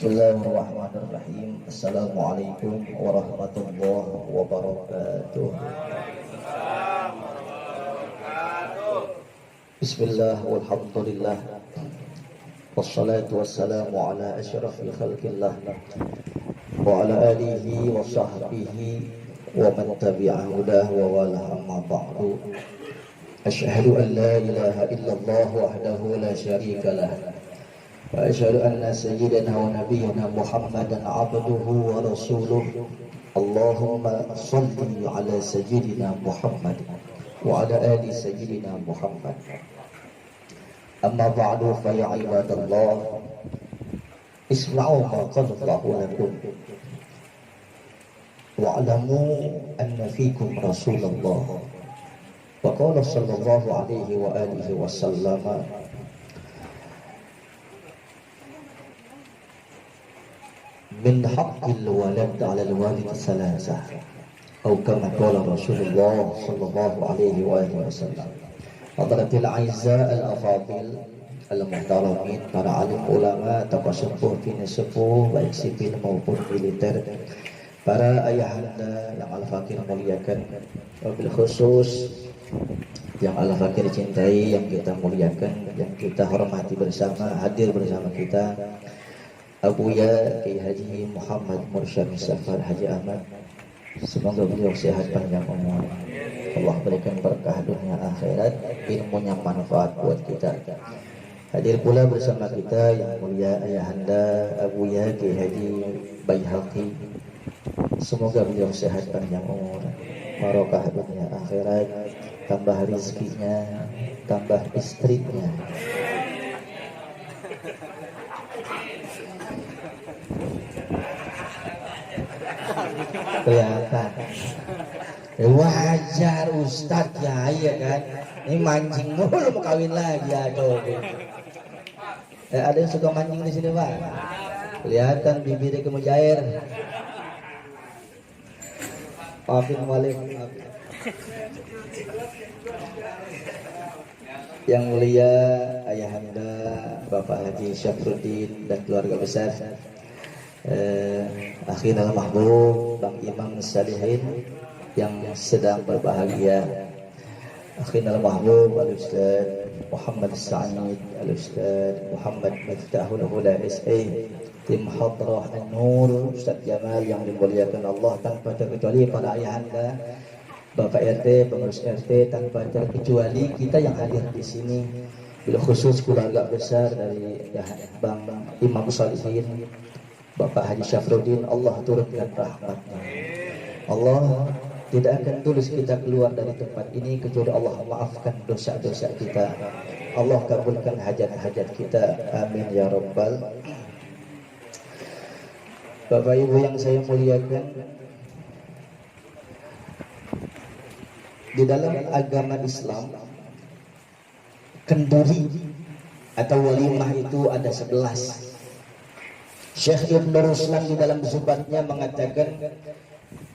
Bismillahirrahmanirrahim. Assalamualaikum warahmatullahi wabarakatuh. Bismillah walhamdulillah. Wassalatu wassalamu ala asyrafil khalqillah wa ala alihi wa sahbihi wa man tabi'a hudahu wa wala amma ba'du. Asyhadu an la ilaha illallah wahdahu la syarika lah. Wa asyhadu anna sayyidana wa nabiyyana Muhammadan abduhu wa rasuluh. Allahumma shalli ala sayyidina Muhammad wa ala ali sayyidina Muhammad. Amma ba'du fa ya ibadallah, isma'u ma qala Allahu lakum wa'lamu anna fikum Rasulullah. Wa qala sallallahu alaihi wa alihi wa sallama, min haqqil walad 'ala al-walid salasah, atau kama qala Rasulullah sallallahu alaihi wa alihi wasallam. Hadratil aizza al-afadil al-muhtaramin, para alim ulama, tokoh sepuh, bini sepuh, baik sipil maupun militer, para ayahanda yang al-fakir muliakan, wabil khusus yang al-fakir cintai, yang kita muliakan, yang kita hormati bersama, hadir bersama kita Abuya Kiai Haji Muhammad Mursyid Safar Haji Ahmad. Semoga beliau sehat panjang umur, Allah berikan berkah dunia akhirat, ilmunya manfaat buat kita. Hadir pula bersama kita yang mulia ayahanda Abuya Kiai Haji Baihaqi. Semoga beliau sehat panjang umur, barokah dunia akhirat, tambah rizkinya, tambah istrinya. Kelihatan wajar Ustadz ya, iya kan, ini mancing mulu mau kawin lagi, aduh. Ada yang suka mancing di sini Pak, kelihatan bibirnya kemujair. Maafin walik. Yang mulia ayahanda Bapak Haji Syafruddin dan keluarga besar, akhirnya mahbub Bang Imam Salihin yang sedang berbahagia, akhirnya mahbub Al-Ustaz Muhammad Sa'id, Al-Ustaz Muhammad Miftahul Huda SA, tim Hadrah An-Nur, Ustaz Jamal yang dimuliakan Allah, tanpa terkecuali para ayahanda Bapak RT, pengurus RT, tanpa terkecuali kita yang hadir di sini, bila khusus keluarga besar dari Bang Imam Salihin, Bapak Haji Syafruddin. Allah turunkan rahmatnya. Allah tidak akan tulis kita keluar dari tempat ini kecuali Allah maafkan dosa-dosa kita. Allah kabulkan hajat-hajat kita. Amin ya rabbal. Bapak Ibu yang saya muliakan, di dalam agama Islam, kenduri atau walimah itu ada 11. Syekh Ibn Ruslan di dalam zubatnya mengatakan,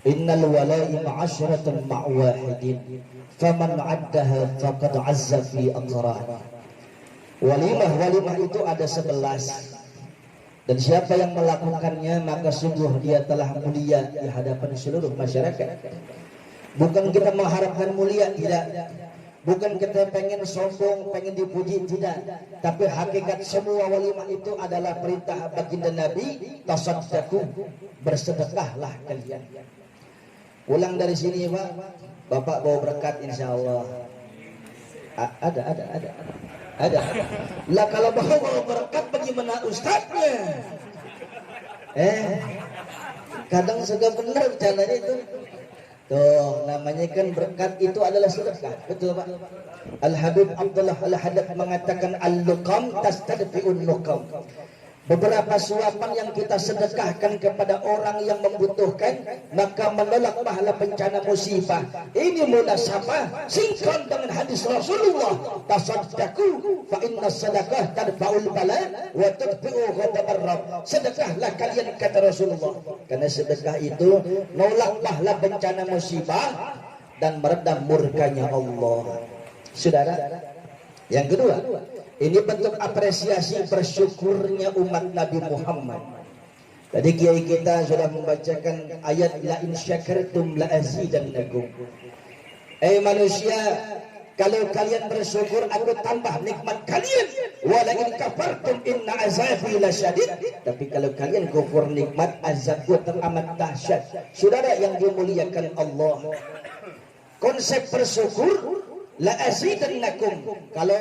innal wala'i ma'asyaratun ma'wahidin faman addaha faqad azza fi aqrani. Walimah itu ada 11, dan siapa yang melakukannya maka sungguh dia telah mulia di hadapan seluruh masyarakat. Bukan kita mengharapkan mulia, tidak. Bukan kita pengen sombong, pengen dipuji, tidak. Tapi hakikat semua walimah itu adalah perintah baginda Nabi, tasaddaqu, bersedekahlah kalian. Pulang dari sini Pak, Bapak bawa berkat insya Allah. Ada. Lah kalau bawa berkat bagaimana ustadznya? Kadang suka benar caranya itu. Tuh, namanya kan berkat itu adalah sedekah. Betul Pak? Al-Habib Abdullah Al-Haddad mengatakan al-luqam tastadfi'un luqam. Beberapa suapan yang kita sedekahkan kepada orang yang membutuhkan, maka menolak pahala bencana musibah. Ini munasabah sinkron dengan hadis Rasulullah, tasaddaqu fa inna sadaqah tadfa'ul bala wa tudfi'u ghadabar rabb. Sedekahlah kalian, kata Rasulullah, karena sedekah itu nolak pahala bencana musibah dan meredam murkanya Allah. Saudara, yang kedua, ini bentuk apresiasi bersyukurnya umat Nabi Muhammad Tadi kiai kita sudah membacakan ayat la in syakartum la azidannakum. Manusia, kalau kalian bersyukur aku tambah nikmat kalian. Wa la in kafartum inna azabi lasyadid. Tapi kalau kalian kufur nikmat, azabku teramat dahsyat. Saudara yang dimuliakan Allah, konsep bersyukur la azidannakum. Kalau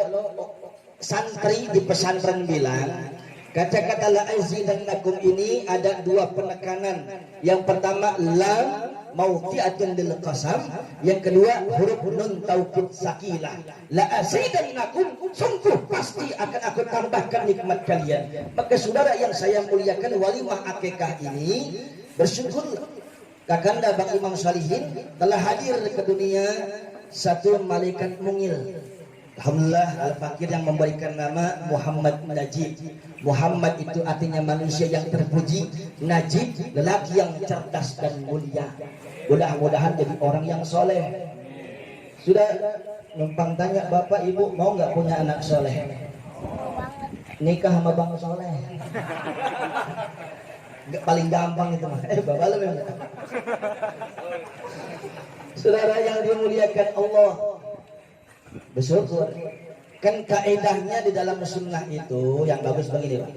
santri di pesantren bilang, kata-kata la azidannakum ini ada dua penekanan. Yang pertama lam mawti'atun lil qasam, yang kedua huruf nun taukid sakilah. La azidannakum, sungguh pasti akan aku tambahkan nikmat kalian. Maka saudara yang saya muliakan, walimah akikah ini bersyukur. Kakanda Bang Imam Salihin telah hadir ke dunia satu malaikat mungil. Alhamdulillah, Al-Fakir yang memberikan nama Muhammad Najib. Muhammad itu artinya manusia yang terpuji, Najib lelaki yang cerdas dan mulia. Mudah-mudahan jadi orang yang soleh. Sudah numpang tanya bapak ibu mau nggak punya anak soleh? Nikah sama bang soleh. Paling gampang itu mah. Bapak lu memang. Saudara yang dimuliakan Allah, bersyukur. Kan kaedahnya di dalam sunnah itu yang bagus begini Pak.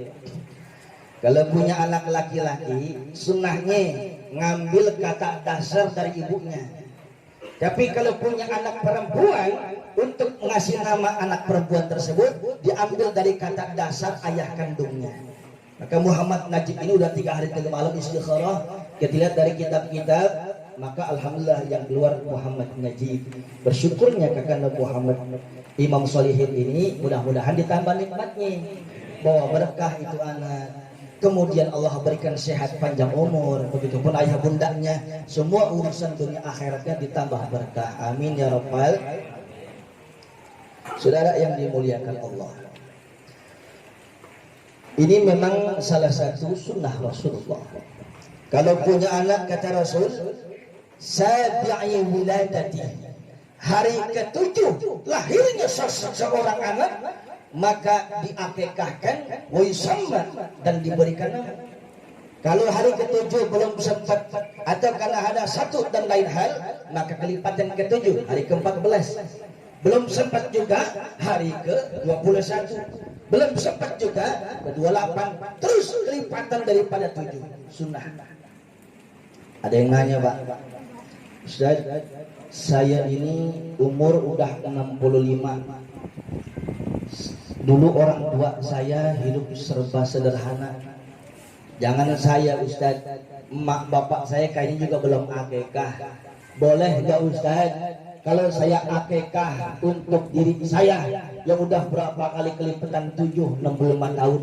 Kalau punya anak laki-laki, sunnahnya ngambil kata dasar dari ibunya. Tapi kalau punya anak perempuan, untuk ngasih nama anak perempuan tersebut diambil dari kata dasar ayah kandungnya. Maka Muhammad Najib ini udah 3 hari 3 malam istikharah. Kita lihat dari kitab-kitab, maka alhamdulillah yang keluar Muhammad Najib. Bersyukurnya kakanda Muhammad Imam Shalihin ini mudah-mudahan ditambah nikmatnya, bawa berkah itu anak. Kemudian Allah berikan sehat panjang umur, begitupun ayah bundanya, semua urusan dunia akhiratnya ditambah berkah. Amin ya rabbal. Saudara yang dimuliakan Allah, ini memang salah satu sunnah Rasulullah. Kalau punya anak, kata Rasul, sabi'i wiladati, hari ke-7 lahirnya seorang anak, maka diakikahkan wa yusamma, dan diberikan nama. Kalau hari ke-7 belum sempat atau karena ada satu dan lain hal, maka kelipatan ke-7 hari ke-14. Belum sempat juga hari ke-21, belum sempat juga ke-28, terus kelipatan daripada 7. Sunnah. Ada yang nanya, Pak, Ustaz, saya ini umur udah 65. Dulu orang tua saya hidup serba sederhana. Jangan saya Ustaz, emak bapak saya kayaknya juga belum akikah. Boleh gak Ustaz kalau saya akikah untuk diri saya yang udah berapa kali kelipatan 65 tahun?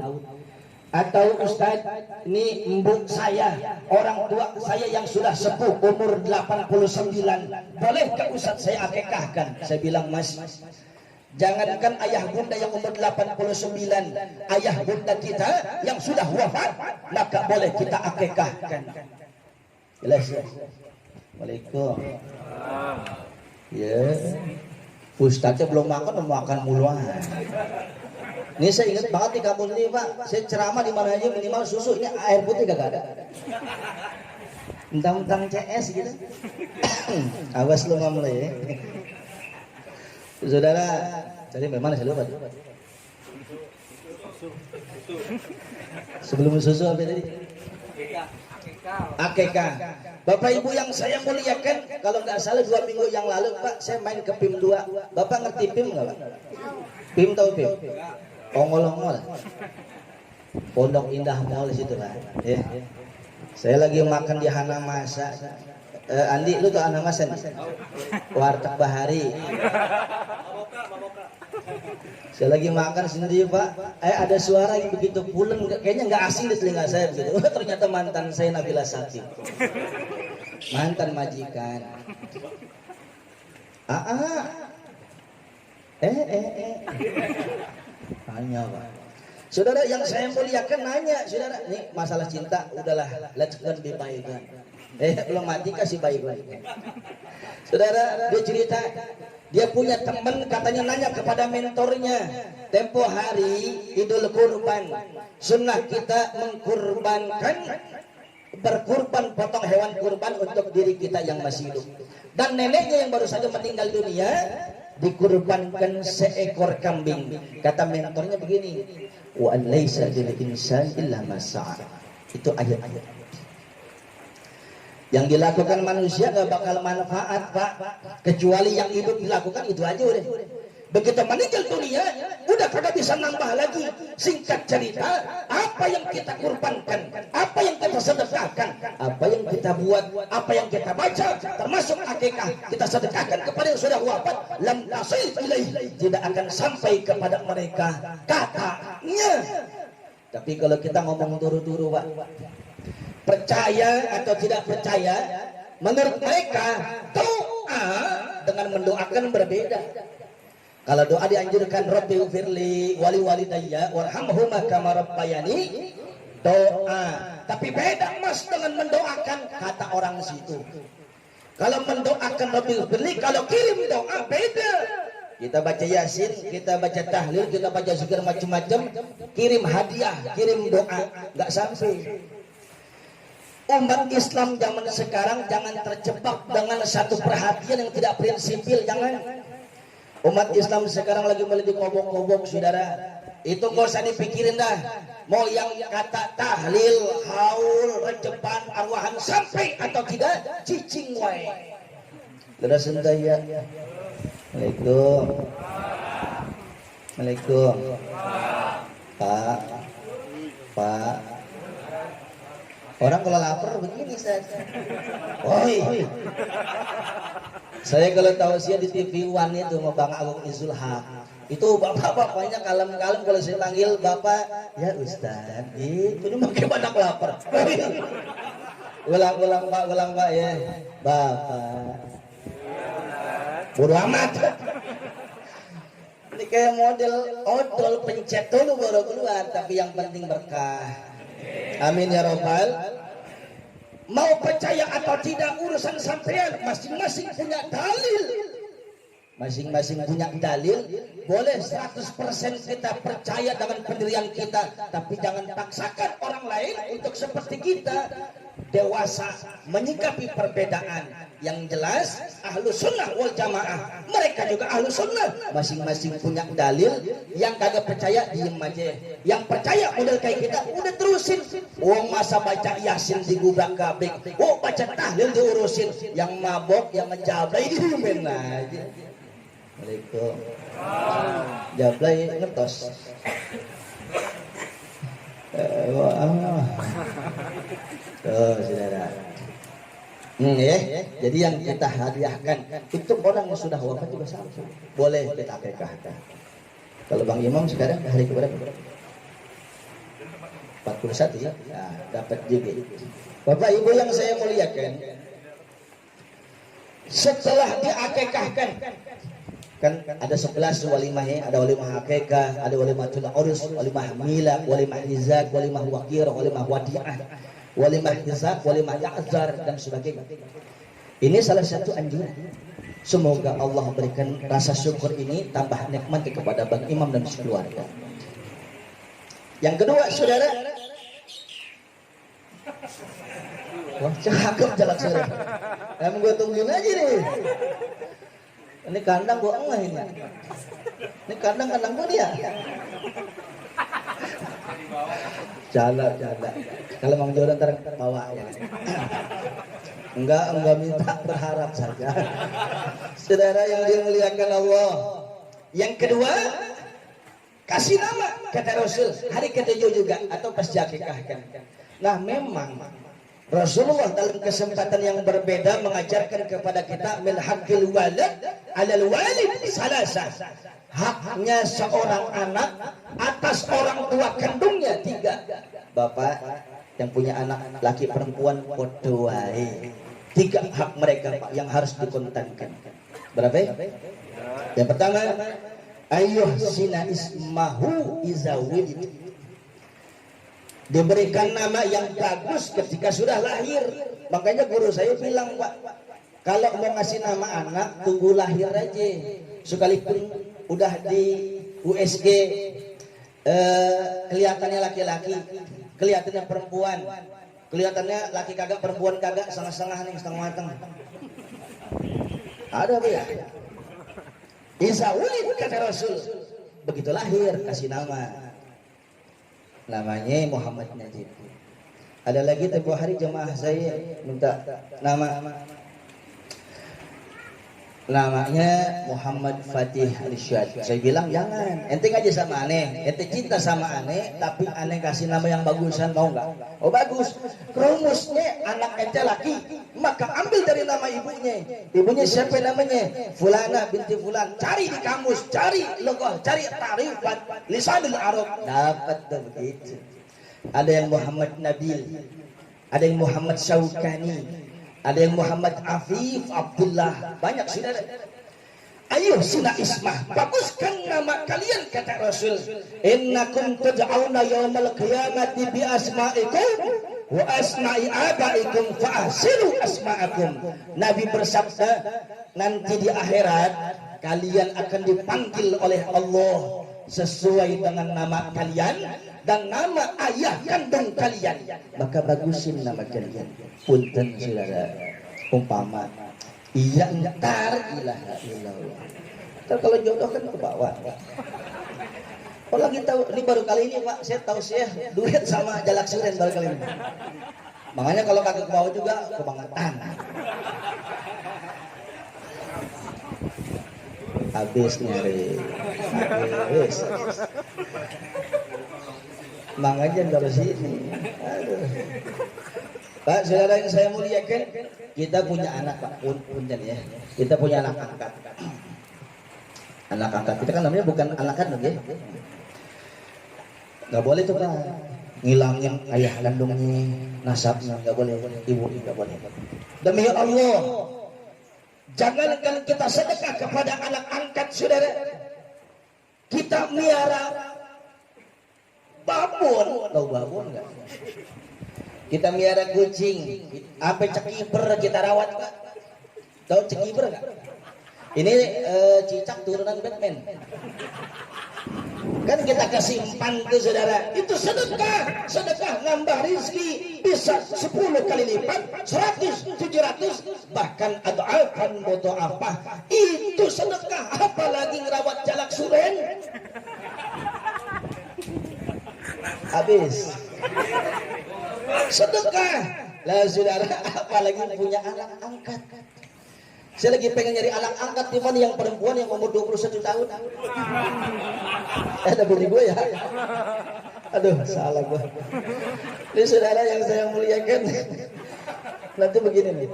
Atau Ustaz, ini mbuk saya, orang tua saya yang sudah sepuh umur 89, boleh gak Ustaz saya akikahkan? Saya bilang, Mas, jangankan ayah bunda yang umur 89, ayah bunda kita yang sudah wafat, maka boleh kita akikahkan. Jelas ya? Waalaikumsalam. Ya, Ustaznya belum makan mulu. Ini saya ingat banget di kampus ini Pak, saya ceramah di mana aja minimal susu, ini air putih gak ada. Mentang-mentang CS gitu. Awas lu ngomong ya. Saudara, tadi memang saya lupa. Sebelum susu apa tadi? Akikah. Bapak Ibu yang saya muliakan, kalau nggak salah 2 minggu yang lalu Pak, saya main ke PIM 2. Bapak ngerti PIM nggak Pak? PIM tahu PIM? Ongol-ongol. Pondok Indah Mall di situ Pak. Ya. Saya lagi makan di Hana Masa. Andi, lu tuh Hana Masa nih? Warteg Bahari. Saya lagi makan sendiri Pak, ada suara yang begitu pulen, kayaknya nggak asing di telinga saya begitu. Ternyata mantan saya Nabila Sakti, mantan majikan. Nanya Pak. Saudara yang saya muliakan nanya, saudara, ini masalah cinta, udahlah, let's go be baikan. Belum mati kasih bayi gue. Saudara, dia cerita, dia punya teman katanya nanya kepada mentornya, tempo hari Idul Kurban, sunnah kita mengkurbankan, berkurban potong hewan kurban untuk diri kita yang masih hidup. Dan neneknya yang baru saja meninggal dunia dikurbankan seekor kambing. Kata mentornya begini, wa laisa lil insani illa ma sa'a. Itu ayat-ayat. Yang dilakukan manusia gak bakal manfaat, Pak, kecuali yang hidup dilakukan itu aja udah. Begitu meninggal dunia udah kagak bisa nambah lagi. Singkat cerita, apa yang kita kurbankan, apa yang kita sedekahkan, apa yang kita buat, apa yang kita baca, termasuk akikah, kita sedekahkan kepada yang sudah wafat, lam tasil ilaih, tidak akan sampai kepada mereka katanya. Tapi kalau kita ngomong turu-turu, Pak, percaya atau tidak percaya, menurut mereka doa dengan mendoakan berbeda. Kalau doa dianjurkan Rabbi firli wali walidayya warhamhuma kama rabbayani, doa. Tapi beda Mas dengan mendoakan kata orang situ. Kalau mendoakan Rabbi firli, kalau kirim doa beda. Kita baca Yasin, kita baca tahlil, kita baca zikir macam-macam, kirim hadiah, kirim doa, nggak sampai. Umat Islam zaman sekarang jangan terjebak dengan satu perhatian yang tidak prinsipil, jangan. Umat Islam sekarang lagi mulai dikobok-kobok, saudara. Itu gak usah dipikirin dah. Mau yang kata tahlil, haul, rejepan, arwahan sampai atau tidak, cicing wae. Saudara santai ya. Assalamualaikum. Assalamualaikum. Pak. Orang kalau lapar begini saja. Oi. Saya kalau tahu sih di TV One itu sama Bang Agung Izul Haq. Itu bapak-bapaknya kalem-kalem kalau saya panggil bapak, ya Ustaz, itu cuma kayak badak lapar. Ulang Pak ya. Bapak. Bodoh amat. Ini kayak model odol pencet dulu baru keluar, tapi yang penting berkah. Amin ya robbal. Mau percaya atau tidak urusan sampean, masing-masing punya dalil. Masing-masing punya dalil. Boleh 100% kita percaya dengan pendirian kita, tapi jangan paksakan orang lain untuk seperti kita. Dewasa menyikapi perbedaan. Yang jelas ahlu sunnah wal jamaah, mereka juga ahlu sunnah, masing-masing punya dalil. Yang kagak percaya diem aja, yang percaya model kayak kita udah terusin. Masa baca Yasin digubrak gabrik, baca tahlil diurusin. Yang mabok, yang menjablay diemin aja. Assalamualaikum. Jablay ngetos. Saudara. Jadi yang kita hadiahkan itu orang yang sudah wafat juga sama. Boleh kita akikahkan. Kalau Bang Imam sekarang hari keberapa? 41 ya. Nah, dapat juga. Bapak Ibu yang saya muliakan, setelah diakikahkan, kan ada 11 walimahnya, ada walimah akikah, ada walimatul urus, walimah mila, walimah izak, walimah waqir, walimah wadi'ah, walimah izak, walimah ya'zar dan sebagainya. Ini salah satu anjuran. Semoga Allah berikan rasa syukur ini tambah nikmat kepada Bang Imam dan sekeluarga. Yang kedua, saudara, wah cakep jalan saudara. Emang gue tungguin aja nih. Ini kandang gue enggak ini. Ini kandang gue dia. Jala. Kalau Mang Jodan ntar bawa ya. Enggak minta, berharap saja. Saudara yang dimuliakan Allah. Yang kedua, kasih nama kata Rasul hari ke-7 juga atau pas diakikahkan. Nah memang Rasulullah dalam kesempatan yang berbeda mengajarkan kepada kita min haqqil walad 'alal walid salasa. Haknya seorang anak atas orang tua kandungnya 3. Bapak yang punya anak laki perempuan podo wae. 3 hak mereka Pak yang harus dikontankan. Berapa? Yang pertama, ayyuh sina ismahu iza wulid. Diberikan nama yang bagus ketika sudah lahir. Makanya guru saya bilang, Pak, kalau mau ngasih nama anak tunggu lahir aja. Sekalipun udah di USG kelihatannya laki-laki, kelihatannya perempuan, kelihatannya laki kagak perempuan kagak, setengah-setengah nih, setengah matang. Ada apa ya? Isa ulid kata Rasul, begitu lahir kasih nama, namanya Muhammad Najib. Ada lagi tempoh hari jemaah saya minta namanya Muhammad Fatih Rishad. Saya bilang jangan, ente aja sama aneh, ente cinta sama aneh, tapi aneh kasih nama yang bagusan, mau nggak? Oh bagus, rumusnya anak ente laki, maka ambil dari nama ibunya. Ibunya siapa namanya? Fulana binti Fulan. Cari di kamus, cari logoh, cari tarifan lisanul Arab, dapat tuh begitu. Ada yang Muhammad Nabil, ada yang Muhammad Syaukani, ada yang Muhammad Afif Abdullah, banyak saudara. Ayo sina ismah, baguskan nama kalian kata Rasul. Innakum tad'auna yaumal qiyamati bi asma'ikum wa asma'i abaikum fa ahsinu asma'akum. Nabi bersabda, nanti di akhirat kalian akan dipanggil oleh Allah sesuai dengan nama kalian dan nama ayah kandung kalian, maka bagusin nama kalian. Punten saudara, umpama iya entar ilaha illallah. Ntar kalau jodoh kan ke bawah. Oh lagi tahu, ini baru kali ini Pak, saya tahu saya duet sama Jalak Suren baru kali ini. Makanya kalau kagak ke bawah juga kebangetan. Habis nyari, habis. Makanya dari sini. Aduh. Pak, saudara yang saya muliakan, kita punya anak Pak, punten ya. Kita punya anak angkat. Anak angkat kita kan namanya bukan anak kandung ya. Gak boleh tuh Pak, ngilangin ayah kandungnya, nasabnya gak boleh, ibu gak boleh. Demi Allah, jangankan kita sedekah kepada anak angkat saudara, kita miara babon, tahu babon nggak? Kita miara kucing, apa cekiper kita rawat Pak? Tahu cekiper nggak? Ini cicak turunan Batman. Kan kita kasih empan ke saudara, itu sedekah, sedekah nambah rizki bisa 10 kali lipat, 100, 700, bahkan ad'afan mudha'afah. Itu sedekah, apalagi ngerawat Jalak Suren. Habis sedekah lah saudara, apalagi punya anak angkat. Saya lagi pengen nyari anak angkat di mana yang perempuan yang umur 21 tahun. Ada bini gue ya. Aduh, salah gue. Ini saudara yang saya muliakan. Nanti begini nih.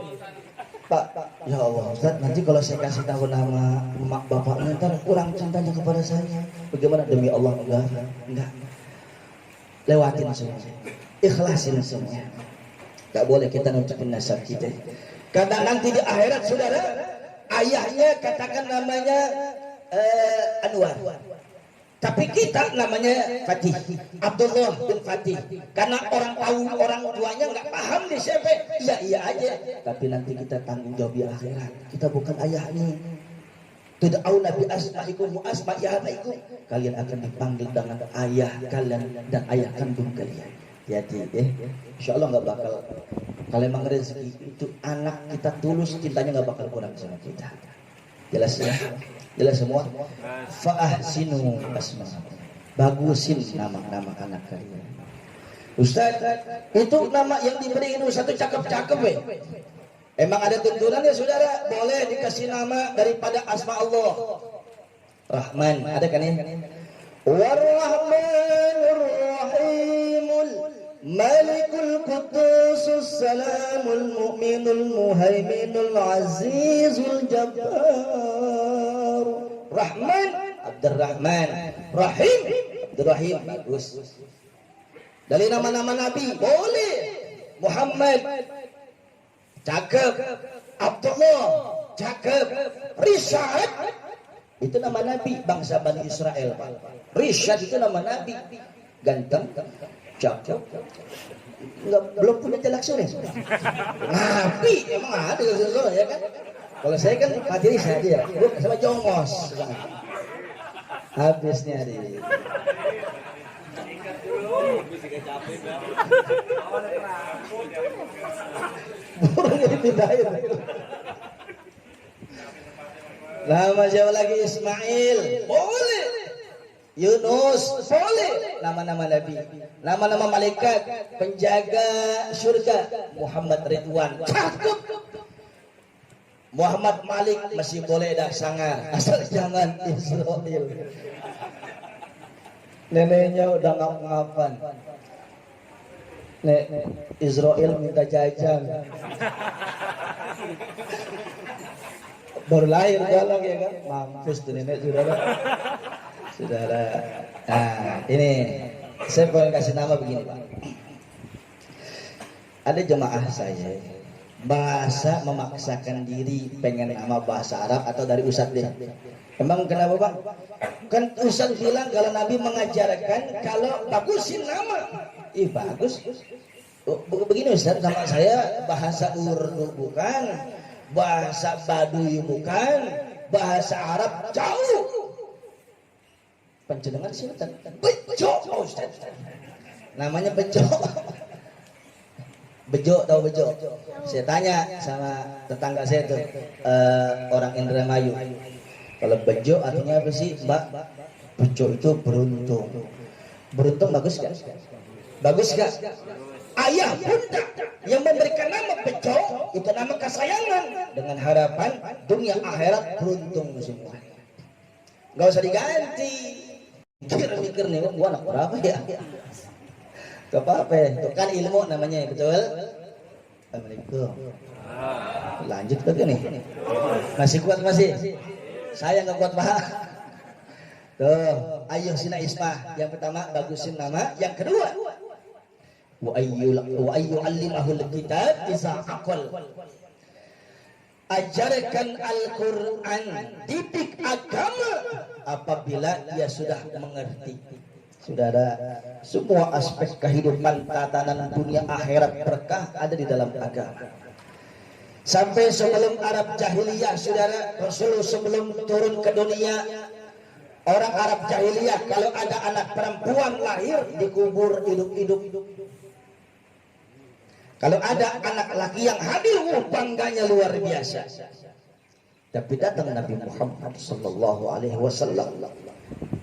Pak, ya Allah Ustaz, nanti kalau saya kasih tahu nama emak bapaknya ntar kurang cintanya kepada saya. Bagaimana? Demi Allah enggak. Lewatin semua, ikhlasin semua. Gak boleh kita nutupin nasab kita. Karena nanti di akhirat saudara, ayahnya katakan namanya Anwar, tapi kita namanya Fatih, Abdullah bin Fatih. Karena orang tahu orang tuanya nggak paham di siapa, iya aja. Tapi nanti kita tanggung jawab di akhirat. Kita bukan ayahnya. Tud'auna bi asma'ikum wa asma'i abaikum. Kalian akan dipanggil dengan ayah kalian dan ayah kandung kalian. Hati-hati ya. Insyaallah enggak bakal, kalau memang rezeki itu anak kita tulus, cintanya enggak bakal kurang sama kita. Jelas ya? Jelas semua? Fa ahsinu asma'akum. Bagusin nama-nama anak kalian. Ustaz, itu nama yang diberi itu satu cakep-cakep Emang ada tuntunannya saudara, boleh dikasih nama daripada asma Allah. Rahman, ada kan ya? War-Rahmanur Rahimul Malikul Qudusus Salamul Mu'minul Muhaiminul Azizul Jabbar. Rahman, Abdurrahman. Rahim, Abdurrahim. Bagus. Dari nama-nama Nabi, boleh. Muhammad, cakep. Abdullah, cakep. Rishad, itu nama Nabi bangsa Bani Israel Pak. Rishad itu nama Nabi, ganteng, cakep. Enggak, belum punya jalak sore. Ngapi, emang ada jalak sore ya kan? Kalau saya kan materi saya dia, gue sama jongos. Habisnya di. Burung ini pindahin. Nama siapa lagi? Ismail, boleh. Yunus, boleh. Nama-nama Nabi, nama-nama malaikat, penjaga surga. Muhammad Ridwan, cakep. Muhammad Malik masih boleh dah sangar, asal jangan Israel. Neneknya udah ngap-ngapan. Nek Israel minta jajan. Baru lahir galak ya kan? Mampus tuh nenek saudara. Saudara. Nah ini saya pengen kasih nama begini Pak. Ada jemaah saya bahasa memaksakan diri pengen nama bahasa Arab atau dari Ustadz deh. Emang kenapa Bang? Kan Ustadz bilang kalau Nabi mengajarkan kalau bagusin nama. Ih bagus. Begini Ustadz, nama saya bahasa Urdu bukan, bahasa Baduy bukan, bahasa Arab jauh. Panjenengan sih Bejo Ustadz. Namanya Bejo. Bejo, tahu Bejo? Saya tanya sama tetangga saya tuh, orang Indramayu. Kalau Bejo artinya apa sih, Mbak? Bejo itu beruntung. Beruntung bagus gak? Bagus gak? Ayah bunda yang memberikan nama Bejo itu nama kesayangan dengan harapan dunia akhirat beruntung semua. Gak usah diganti. Mikir nih, gua anak berapa ya? Gak apa-apa, itu kan ilmu namanya, betul? Assalamualaikum. Lanjut ke nih. Masih kuat masih? Saya nggak kuat Pak. Tuh, ayo sina ismah. Yang pertama bagusin nama. Yang kedua, wa ayyu allimahul kitab iza aqal. Ajarkan Al-Quran, didik agama apabila ia sudah mengerti. Saudara, semua aspek kehidupan tatanan dunia akhirat berkah ada di dalam agama. Sampai sebelum Arab jahiliyah, saudara, Rasul sebelum turun ke dunia, orang Arab jahiliyah kalau ada anak perempuan lahir dikubur hidup-hidup. Kalau ada anak laki yang hadir, bangganya luar biasa. Tapi datang Nabi Muhammad sallallahu alaihi wasallam,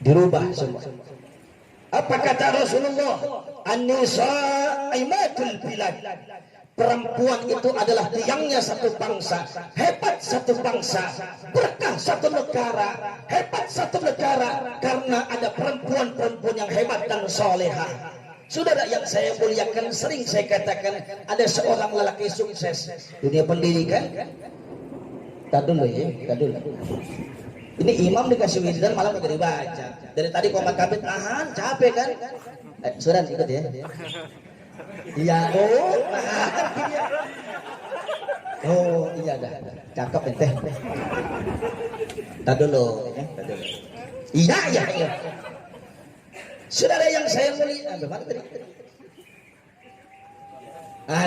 dirubah semua. Apa kata Rasulullah? An-nisa imatul bilad. Perempuan itu adalah tiangnya satu bangsa, hebat satu bangsa, berkah satu negara, hebat satu negara karena ada perempuan-perempuan yang hebat dan solehah. Saudara yang saya muliakan, sering saya katakan ada seorang lelaki sukses dunia pendidikan. Tadi dulu ya, tadi dulu. Ini imam dikasih wiridan malah nggak dibaca. Dari tadi komat kabit tahan, capek kan? Suran ikut ya. Iya, oh iya dah, cakep ente. Tadi dulu, ya, tadi dulu. Iya. Saudara yang saya mulia, mana tadi?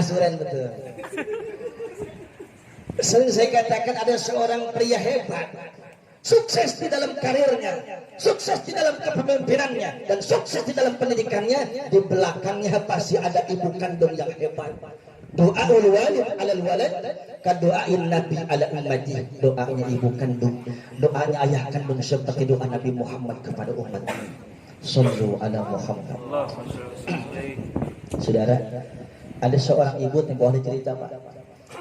Suran betul. Sering saya katakan ada seorang pria hebat, sukses di dalam karirnya, sukses di dalam kepemimpinannya, dan sukses di dalam pendidikannya. Di belakangnya pasti ada ibu kandung yang hebat. Doaul walid alal walad kadoain nabi ala ummati. Doanya ibu kandung, doanya ayah kandung seperti doa Nabi Muhammad kepada umatnya. Sallu ala Muhammad. Saudara, ada seorang ibu yang boleh cerita Pak,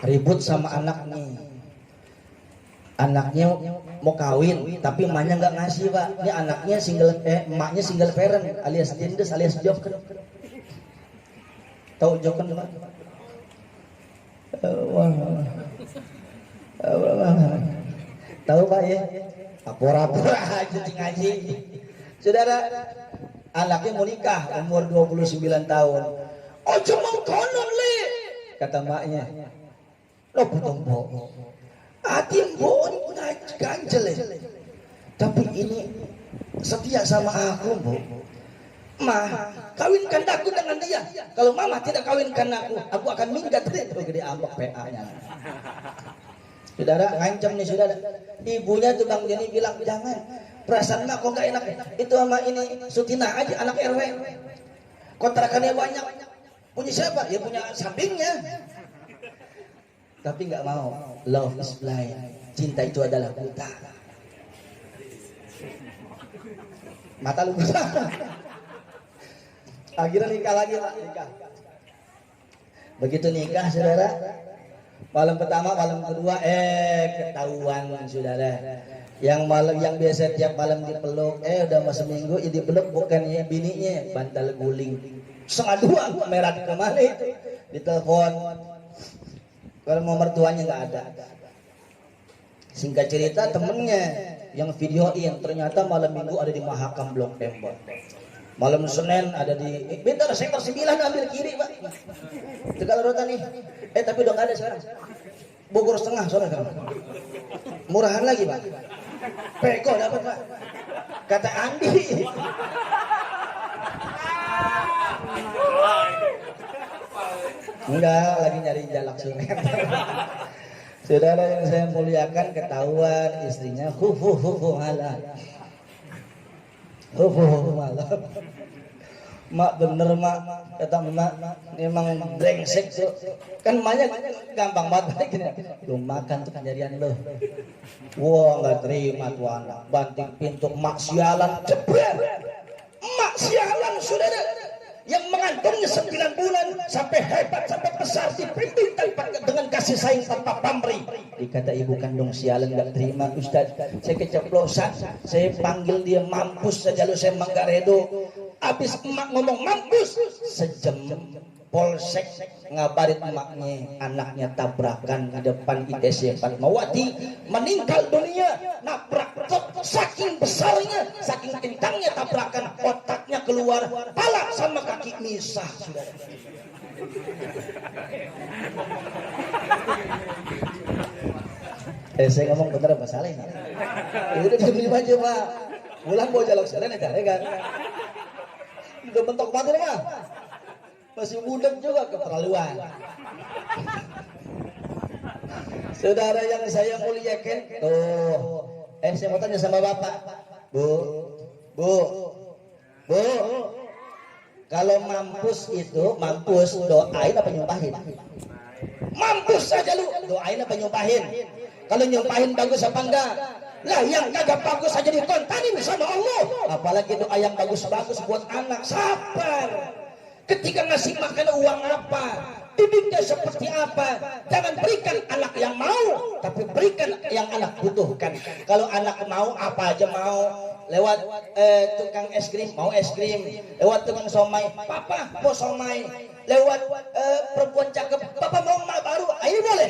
ribut sama anaknya. Anaknya mau kawin tapi emaknya nggak ngasih Pak. Ini anaknya emaknya single parent alias jendes alias joker. Tahu joker Pak? Tahu Pak ya? Pura-pura aja ngaji. Saudara, anaknya mau nikah umur 29 tahun. Ojo mau konon le, kata maknya. Lo potong bohong. Atim bohong ganjel. Tapi ini setia sama aku, Bu. "Mah, kawinkan aku dengan dia. Kalau mama tidak kawinkan aku akan minggat." Itu gede ambek PA-nya. Saudara, ngancam nih saudara. Ibunya tuh Bang Joni bilang, "Jangan. Perasaan mah kok gak enak. Itu sama ini Sutina aja anak RW. Kontrakannya banyak. Punya siapa? Ya punya sampingnya." Tapi nggak mau. Love is blind. Cinta itu adalah buta. Mata lu buta. Akhirnya nikah lagi Pak, nikah. Begitu nikah saudara, malam pertama, malam kedua, ketahuan saudara. Yang malam yang biasa tiap malam dipeluk, udah mau seminggu ya dipeluk bukannya bininya, bantal guling. Setengah dua merah kemana itu? Ditelepon. Kalau mau mertuanya nggak ada. Singkat cerita temennya yang videoin ternyata malam minggu ada di Mahakam Blok M. Malam Senin ada di bentar sektor 9 ambil kiri Pak. Tegal Rotan nih. Tapi udah nggak ada sekarang. Bogor setengah soalnya kan. Murahan lagi Pak. Peko dapat Pak. Kata Andi. Enggak, lagi nyari jalak sunat. Saudara yang saya muliakan, ketahuan istrinya halal. Halal. Mak bener mak, kata mak, memang brengsek tuh. Kan emaknya gampang banget gini. Lu makan tuh kejadian lo. Wah nggak terima tuh anak, banting pintu, mak sialan, jebret. Mak sialan saudara. Yang mengantungnya 9 bulan sampai hebat, sampai besar, dipimpin dengan kasih sayang tanpa pamrih. Dikata ibu kandung sialan gak terima Ustaz, saya keceplosan, saya panggil dia mampus saja lo, saya mangga redo. Abis emak ngomong mampus, sejam polsek ngabarin emaknya anaknya tabrakan di depan ITC Fatmawati, meninggal dunia, nabrak truk, saking besarnya, saking kencangnya tabrakan, otaknya keluar, pala sama kaki misah saudara. Saya ngomong bener apa salah ini? Udah dibeli baju Pak, pulang bawa jalak saudara kan? Udah bentok mati mah. Masih budak juga keterlaluan. Saudara yang saya muliakan, tuh, saya mau tanya sama Bapak, Bu, kalau mampus itu, mampus doain apa nyumpahin? Mampus saja lu, doain apa nyumpahin? Kalau nyumpahin bagus apa enggak? Lah yang kagak bagus aja dikontanin sama Allah. Apalagi doa yang bagus-bagus buat anak. Sabar. Ketika ngasih makan uang apa, didiknya seperti apa, jangan berikan anak yang mau, tapi berikan yang anak butuhkan. Kalau anak mau apa aja mau, lewat tukang es krim mau es krim, lewat tukang somai, papa mau somai, lewat perempuan cakep, papa mau emak baru, ayo boleh.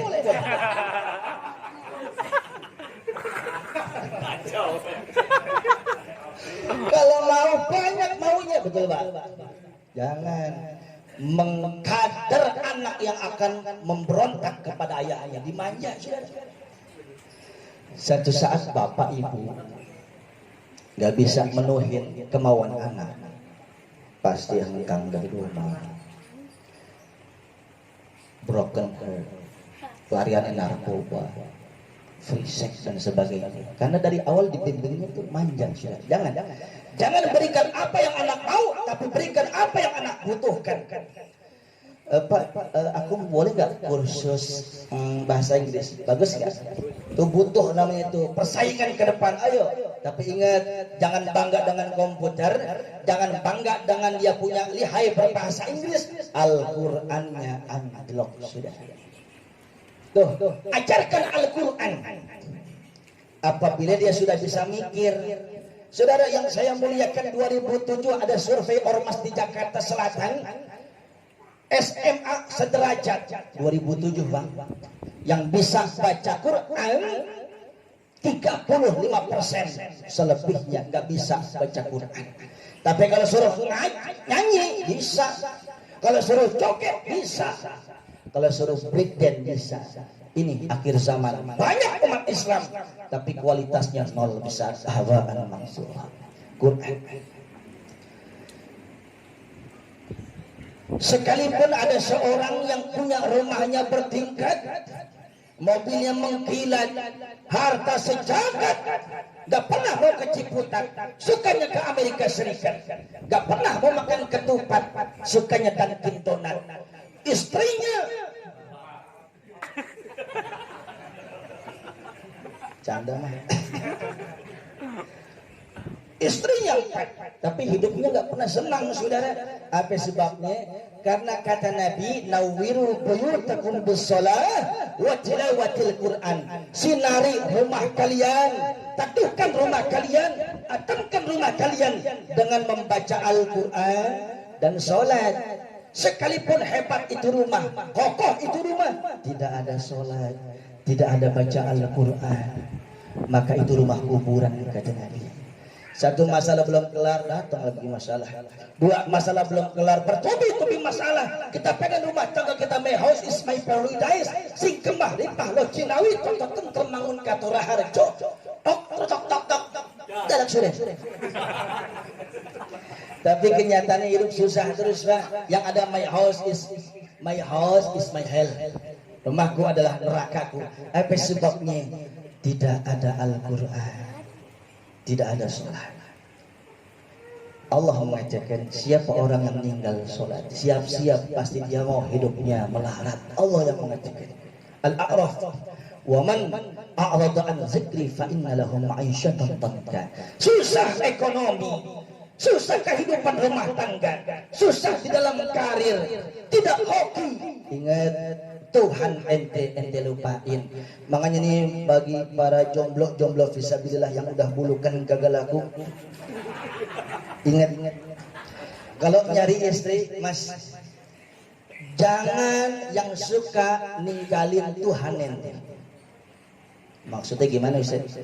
Kalau mau banyak maunya, betul Pak. Jangan mengkader anak yang akan memberontak kepada ayahnya, dimanja saudara. Satu saat bapak ibu nggak bisa menuhin kemauan anak, pasti hengkang dari rumah, broken heart, pelarian narkoba, free sex dan sebagainya. Karena dari awal dibimbingnya itu manja saudara. Jangan berikan apa yang anak mau, tapi berikan apa yang anak butuhkan. Pak, aku boleh nggak kursus bahasa Inggris? Bagus nggak? Itu butuh namanya itu persaingan ke depan. Ayo. Tapi ingat, jangan bangga dengan komputer, jangan bangga dengan dia punya lihai berbahasa Inggris. Al-Qur'annya unlock sudah. Tuh, ajarkan Al-Qur'an. Apabila dia sudah bisa mikir. Saudara yang saya muliakan, 2007 ada survei ormas di Jakarta Selatan, SMA sederajat 2007 Bang, yang bisa baca Quran 35%, selebihnya nggak bisa baca Quran. Tapi kalau suruh nyanyi bisa, kalau suruh joget bisa, kalau suruh breakdance bisa. Ini akhir zaman, banyak umat Islam tapi kualitasnya nol, bisa hawaan mansur. Quran. Sekalipun ada seorang yang punya rumahnya bertingkat, mobilnya mengkilat, harta sejagat, gak pernah mau ke Ciputat, sukanya ke Amerika Serikat, gak pernah mau makan ketupat, sukanya Dunkin Donat. Istrinya canda mah. Istrinya tapi hidupnya nggak pernah senang, saudara. Apa sebabnya? Karena kata Nabi, nawwiru buyutakum bis-shalah wa tilawatil Quran. Sinari rumah kalian, teduhkan rumah kalian, ademkan rumah kalian dengan membaca Al-Quran dan sholat. Sekalipun hebat itu rumah, kokoh itu rumah, tidak ada sholat, tidak ada baca Al-Quran, maka itu rumah kuburan, kata Nabi. Satu masalah belum kelar, datang lagi masalah. Dua masalah belum kelar, bertubi-tubi masalah. Kita pengen rumah tangga kita, my house is my paradise. Sing kemah ripah lo Cinawi, tok tentrem mangun katura harjo. Tok tok tok tok tok. Dalak sudah. Tapi kenyataannya hidup susah terus, Pak. Yang ada my house is my hell. Rumahku adalah nerakaku. Apa sebabnya? Tidak ada Al-Quran, tidak ada sholat. Allah mengatakan, siapa orang yang meninggal sholat, siap-siap pasti dia mau hidupnya melarat. Allah yang mengatakan, Al-A'raf, wa man a'rada an zikri fa inna lahu ma'isyatan dhanka. Susah ekonomi, susah kehidupan rumah tangga, susah di dalam karir, tidak hoki. Ingat, Tuhan ente lupain. Makanya nih bagi para jomblo fisabilillah yang udah bulukan gagal laku, ingat kalau nyari istri, Mas, jangan yang suka ninggalin Tuhan ente. Maksudnya gimana, Ustaz?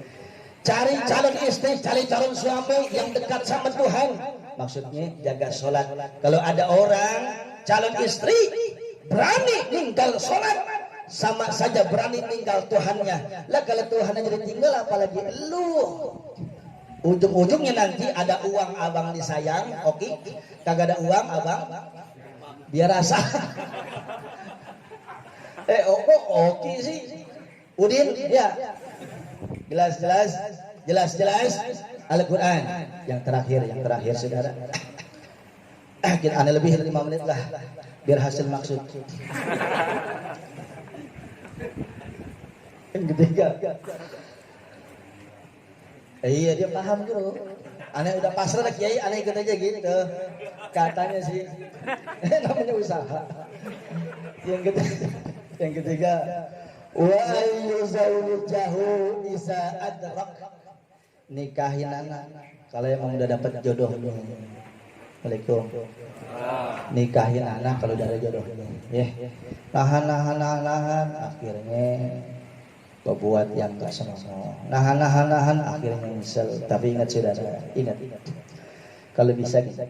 Cari calon istri, cari calon suami yang dekat sama Tuhan. Maksudnya jaga sholat. Kalau ada orang calon istri berani ninggal sholat, sama saja berani ninggal Tuhannya. Lah kalau Tuhannya ditinggal, apalagi lu. Ujung-ujungnya nanti ada uang abang disayang, oke? Kagak ada uang abang, biar rasa. Oke sih. Udin, ya. Jelas Al-Quran. Yang terakhir saudara. Kita aneh lebih dari 5 menit lah, biar hasil maksud. Yang ketiga, iya dia paham gitu. Aneh udah pasrah lah kiai, aneh ikut aja gitu. Katanya sih, namanya usaha. Yang ketiga, wa yuzawwijahu isa adrak. Nikahin anak kalau emang udah dapat jodohnya. Assalamualaikum. Nikahin anak kalau udah ada jodohnya, ya. Nahan, akhirnya berbuat yang gak senonoh. Nahan, akhirnya misal. Tapi ingat saudara, ingat. Kalau bisa gitu.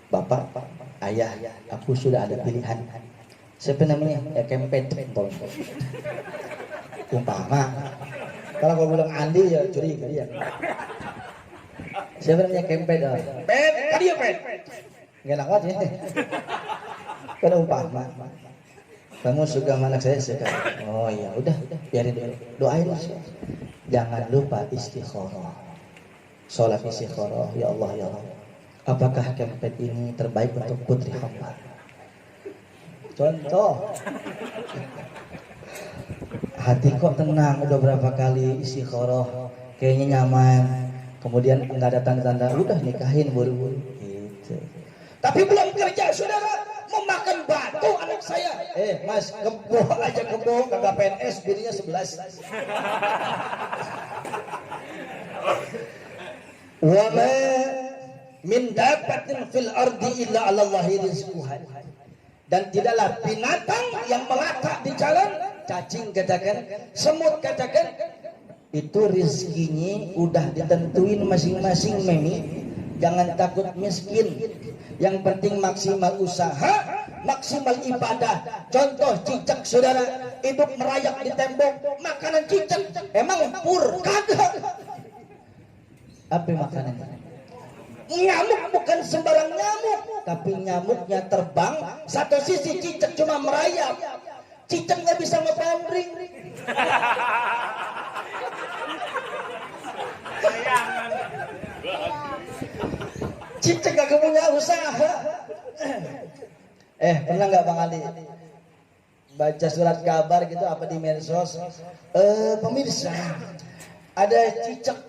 Bapak, ayah, aku sudah ada pilihan. Siapa namanya? Ya kempet, umpama. Kalau kau bilang Andi ya curiga dia. Siapa namanya kempet? Pet, tadi ya pet. Gak enak banget ya. Kalau umpama, kamu suka anak saya suka. Oh iya, udah biarin dulu. Doain lah. Jangan lupa istikharah. Sholat istikharah. Ya Allah. Apakah kempet ini terbaik untuk putri hamba? Contoh. Hati kok tenang, udah berapa kali istikharah, kayaknya nyaman. Kemudian enggak ada tanda-tanda, udah nikahin buru-buru gitu. Tapi belum kerja, saudara, mau makan batu anak saya. Mas, kebo aja kagak PNS, bininya 11. Wa ma min dabatin fil ardi illa 'ala Allahi rizquha. Dan tidaklah binatang yang melata di jalan, cacing katakan, semut katakan, itu rizkinya udah ditentuin masing-masing, Memi. Jangan takut miskin. Yang penting maksimal usaha, maksimal ibadah. Contoh cicak, saudara, hidup merayap di tembok, makanan cicak. Emang pur? Kagak. Apa makanannya? Nyamuk bukan sembarang nyamuk, tapi nyamuknya terbang. Satu sisi cicak cuma merayap, cicak nggak bisa ngepandring. Cicak gak punya usaha. Pernah nggak Bang Ali baca surat kabar gitu apa di medsos? Pemirsa, ada cicak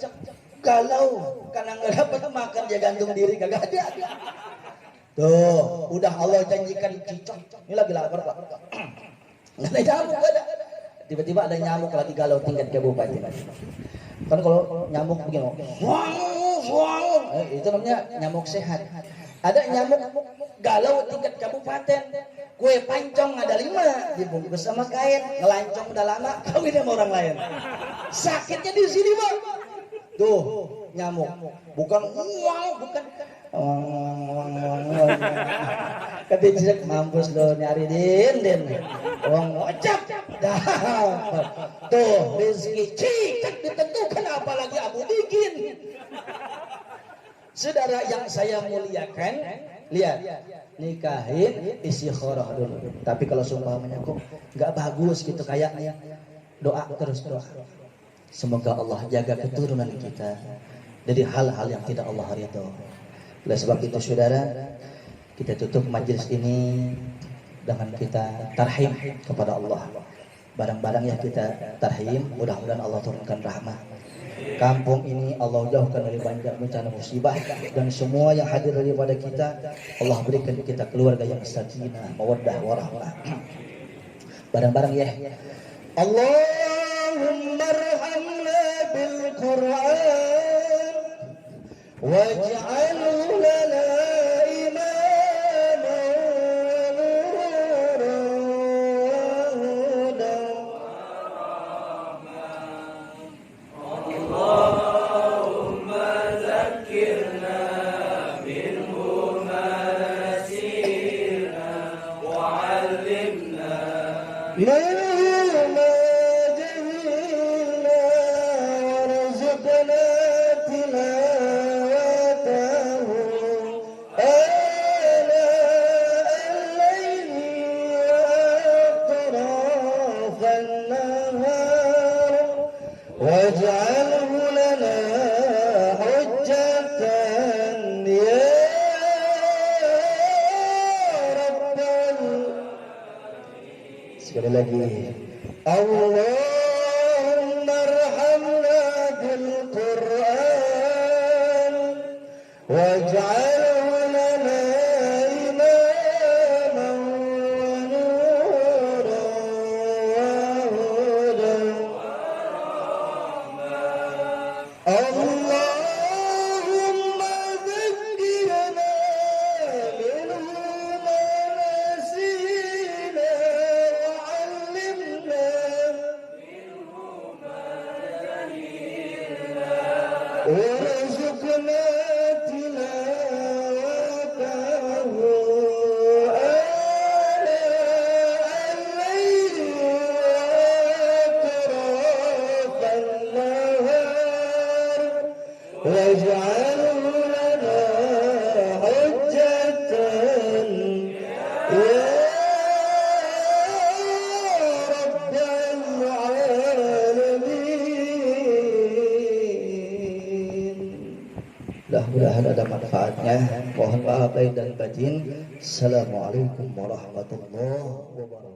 galau karena nggak dapat makan, dia gantung diri, kagak ada. Tuh, udah Allah janjikan cicak. Ini lagi lapar Pak. Nggak ada nyamuk, nggak ada. Tiba-tiba ada nyamuk lagi galau tingkat kabupaten. Kan kalau nyamuk begini, itu namanya nyamuk sehat. Ada nyamuk galau tingkat kabupaten. Kue pancong ada 5 dibungkus sama kain, ngelancong udah lama, kawin sama orang lain. Sakitnya di sini Bang. Tuh nyamuk, bukan bukan kebincik mampus lo nyari din uang ngocap dah. Tuh rezeki cicak ditentukan, apalagi abu dingin. Saudara yang saya muliakan, lihat, nikahin istikharah dulu. Tapi kalau seumpamanya kok nggak bagus gitu kayaknya, doa terus doa. Semoga Allah jaga keturunan kita dari hal-hal yang tidak Allah ridho. Oleh sebab itu saudara, kita tutup majelis ini dengan kita tarhim kepada Allah. Barang-barang yang kita tarhim, mudah-mudahan Allah turunkan rahmat. Kampung ini Allah jauhkan dari banyak bencana musibah, dan semua yang hadir daripada kita Allah berikan kita keluarga yang sakinah, mawaddah, warahmah. Barang-barang ya Allahumma arhamna bil Qur'an waj'alhu lana sekali lagi. Allahumma arhamna bil Qur'an waj'alhu lana imaman wa nuran wa hudan. Allahumma dhakkirna minhu ma nasina warzuqna tilawatahu ana al-layli wa atrafan nahar waj'alhu lana hujjatan ya rabbal alamin. Mudah-mudahan ada manfaatnya. Mohon maaf lahir dan batin. Assalamualaikum warahmatullahi wabarakatuh.